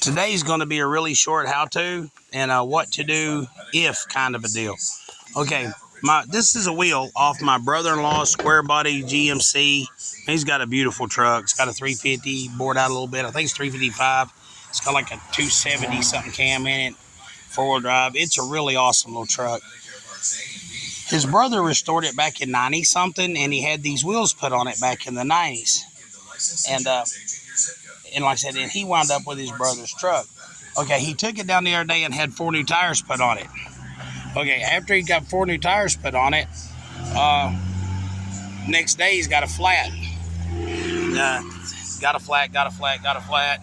Today's going to be a really short how-to and a what to do if kind of a deal. Okay, this is a wheel off my brother-in-law's square body GMC. He's got a beautiful truck. It's got a 350, bored out a little bit. I think it's 355. It's got like a 270 something cam in it, four-wheel drive. It's a really awesome little truck. His brother restored it back in 90 something, and he had these wheels put on it back in the 90s. And like I said, and he wound up with his brother's truck. Okay, he took it down the other day and had 4 new tires put on it. Okay, after he got 4 new tires put on it, next day he's got a flat. Got a flat.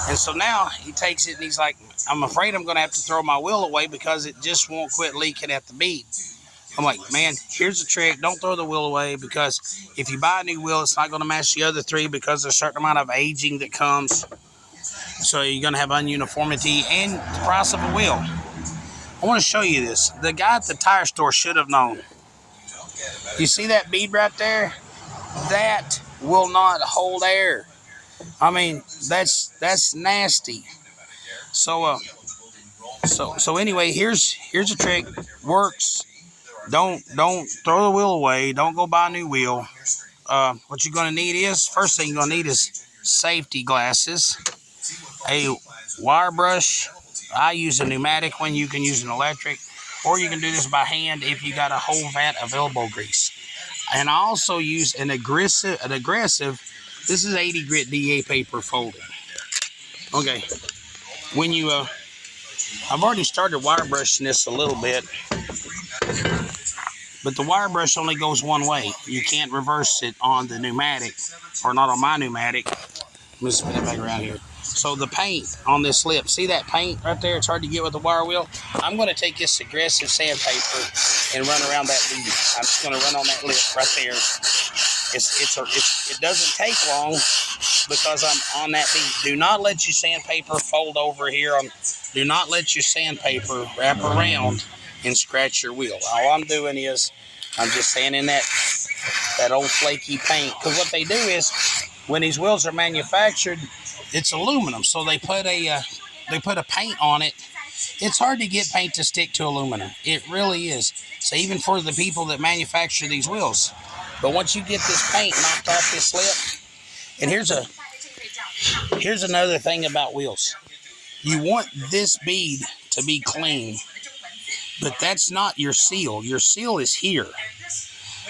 And so now he takes it and he's like, I'm afraid I'm going to have to throw my wheel away because it just won't quit leaking at the bead. I'm like, man, here's the trick. Don't throw the wheel away, because if you buy a new wheel, it's not going to match the other 3 because there's a certain amount of aging that comes. So you're going to have ununiformity and the price of a wheel. I want to show you this. The guy at the tire store should have known. You see that bead right there? That will not hold air. I mean, that's nasty. So anyway, here's a trick. Works. Don't throw the wheel away. Don't go buy a new wheel. What you're gonna need is, first thing you're gonna need is safety glasses, a wire brush. I use a pneumatic one. You can use an electric, or you can do this by hand if you got a whole vat of elbow grease. And I also use an aggressive. This is 80 grit DA paper folded. Okay, when you I've already started wire brushing this a little bit, but the wire brush only goes one way. You can't reverse it on the pneumatic, or not on my pneumatic. Let me spin it back around here. So the paint on this lip, see that paint right there? It's hard to get with the wire wheel. I'm going to take this aggressive sandpaper and run around that bead. I'm just going to run on that lip right there. It doesn't take long because I'm on that bead. Do not let your sandpaper fold over here. Do not let your sandpaper wrap around and scratch your wheel. All I'm doing is I'm just sanding that old flaky paint. Because what they do is, when these wheels are manufactured, it's aluminum, so they put a paint on it. It's hard to get paint to stick to aluminum. It really is. So even for the people that manufacture these wheels. But once you get this paint knocked off this lip, and here's another thing about wheels. You want this bead to be clean, but that's not your seal. Your seal is here.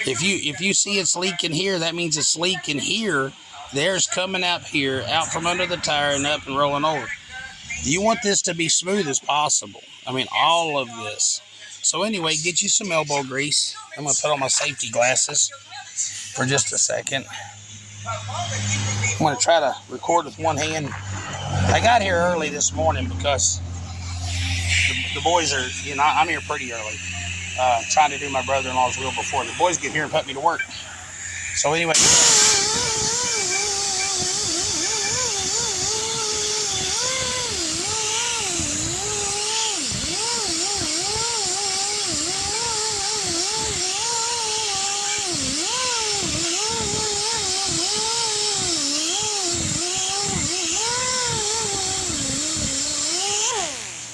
If you see it's leaking here, that means it's leaking here. There's coming up here, out from under the tire and up and rolling over. You want this to be smooth as possible. I mean, all of this. So anyway, get you some elbow grease. I'm going to put on my safety glasses for just a second. I'm going to try to record with one hand. I got here early this morning because the boys are, I'm here pretty early, trying to do my brother-in-law's wheel before the boys get here and put me to work. So anyway.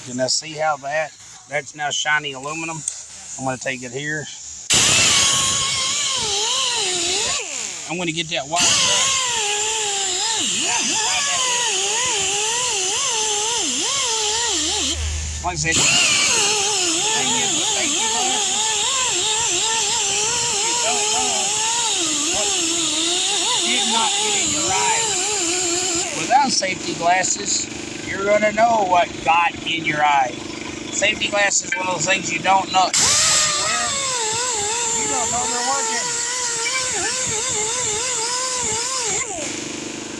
You now see how that's now shiny aluminum. I'm going to take it here. I'm going to get that wire. Like I said, did not get in your eye. Without safety glasses, you're going to know what got in your eye. Safety glasses is one of those things you don't know. You don't know they're working.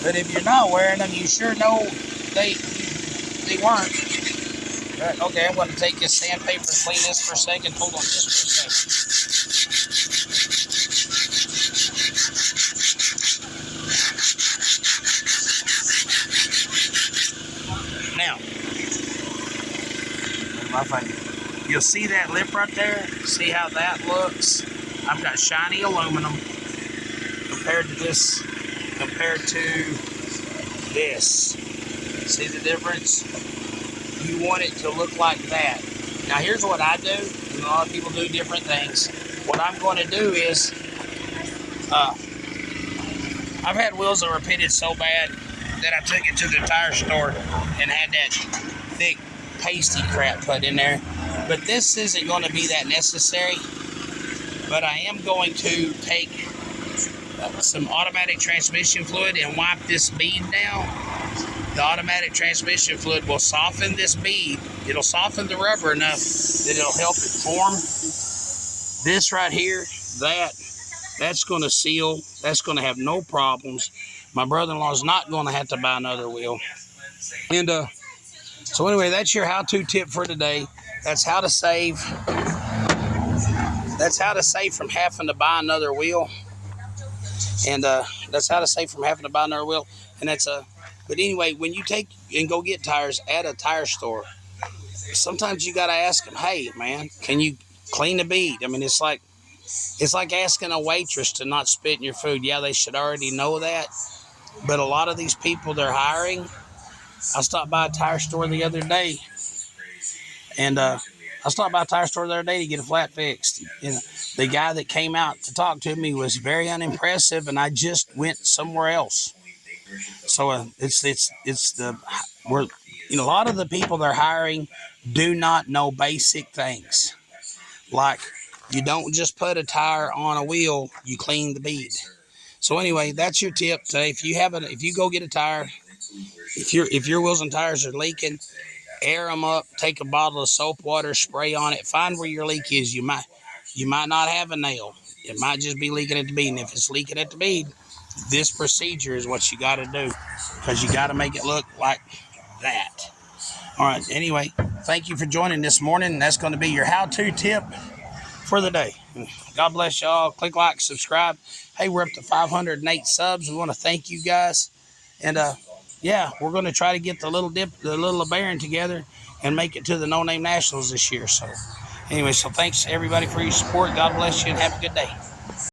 But if you're not wearing them, you sure know they weren't. Right, okay, I'm going to take this sandpaper and clean this for a second. Hold on just for a second. Now, you'll see that lip right there? See how that looks? I've got shiny aluminum compared to this. See the difference? You want it to look like that. Now here's what I do. And a lot of people do different things. What I'm going to do is, I've had wheels that were pitted so bad that I took it to the tire store and had that thick pasty crap put in there. But this isn't going to be that necessary. But I am going to take some automatic transmission fluid and wipe this bead down. The automatic transmission fluid will soften this bead. It'll soften the rubber enough that it'll help it form. This right here, that's going to seal. That's going to have no problems. My brother-in-law is not going to have to buy another wheel. And so anyway, that's your how-to tip for today. That's how to save. That's how to save from having to buy another wheel. And that's how to save from having to buy another wheel. And that's but anyway, when you take and go get tires at a tire store, sometimes you got to ask them, hey, man, can you clean the bead? I mean, it's like asking a waitress to not spit in your food. Yeah, they should already know that. But a lot of these people they're hiring, I stopped by a tire store the other day. And to get a flat fixed. You know, the guy that came out to talk to me was very unimpressive, and I just went somewhere else. So a lot of the people they're hiring do not know basic things. Like, you don't just put a tire on a wheel, you clean the bead. So anyway, that's your tip today. If you go get a tire, if your wheels and tires are leaking, air them up, take a bottle of soap water, spray on it, find where your leak is. You might not have a nail. It might just be leaking at the bead. And if it's leaking at the bead, this procedure is what you got to do, because you got to make it look like that. All right. Anyway, thank you for joining this morning. That's going to be your how-to tip for the day. God bless y'all. Click like, subscribe. Hey, we're up to 508 subs. We want to thank you guys. And yeah, we're going to try to get the little LeBaron together and make it to the No Name Nationals this year. So anyway, so thanks everybody for your support. God bless you and have a good day.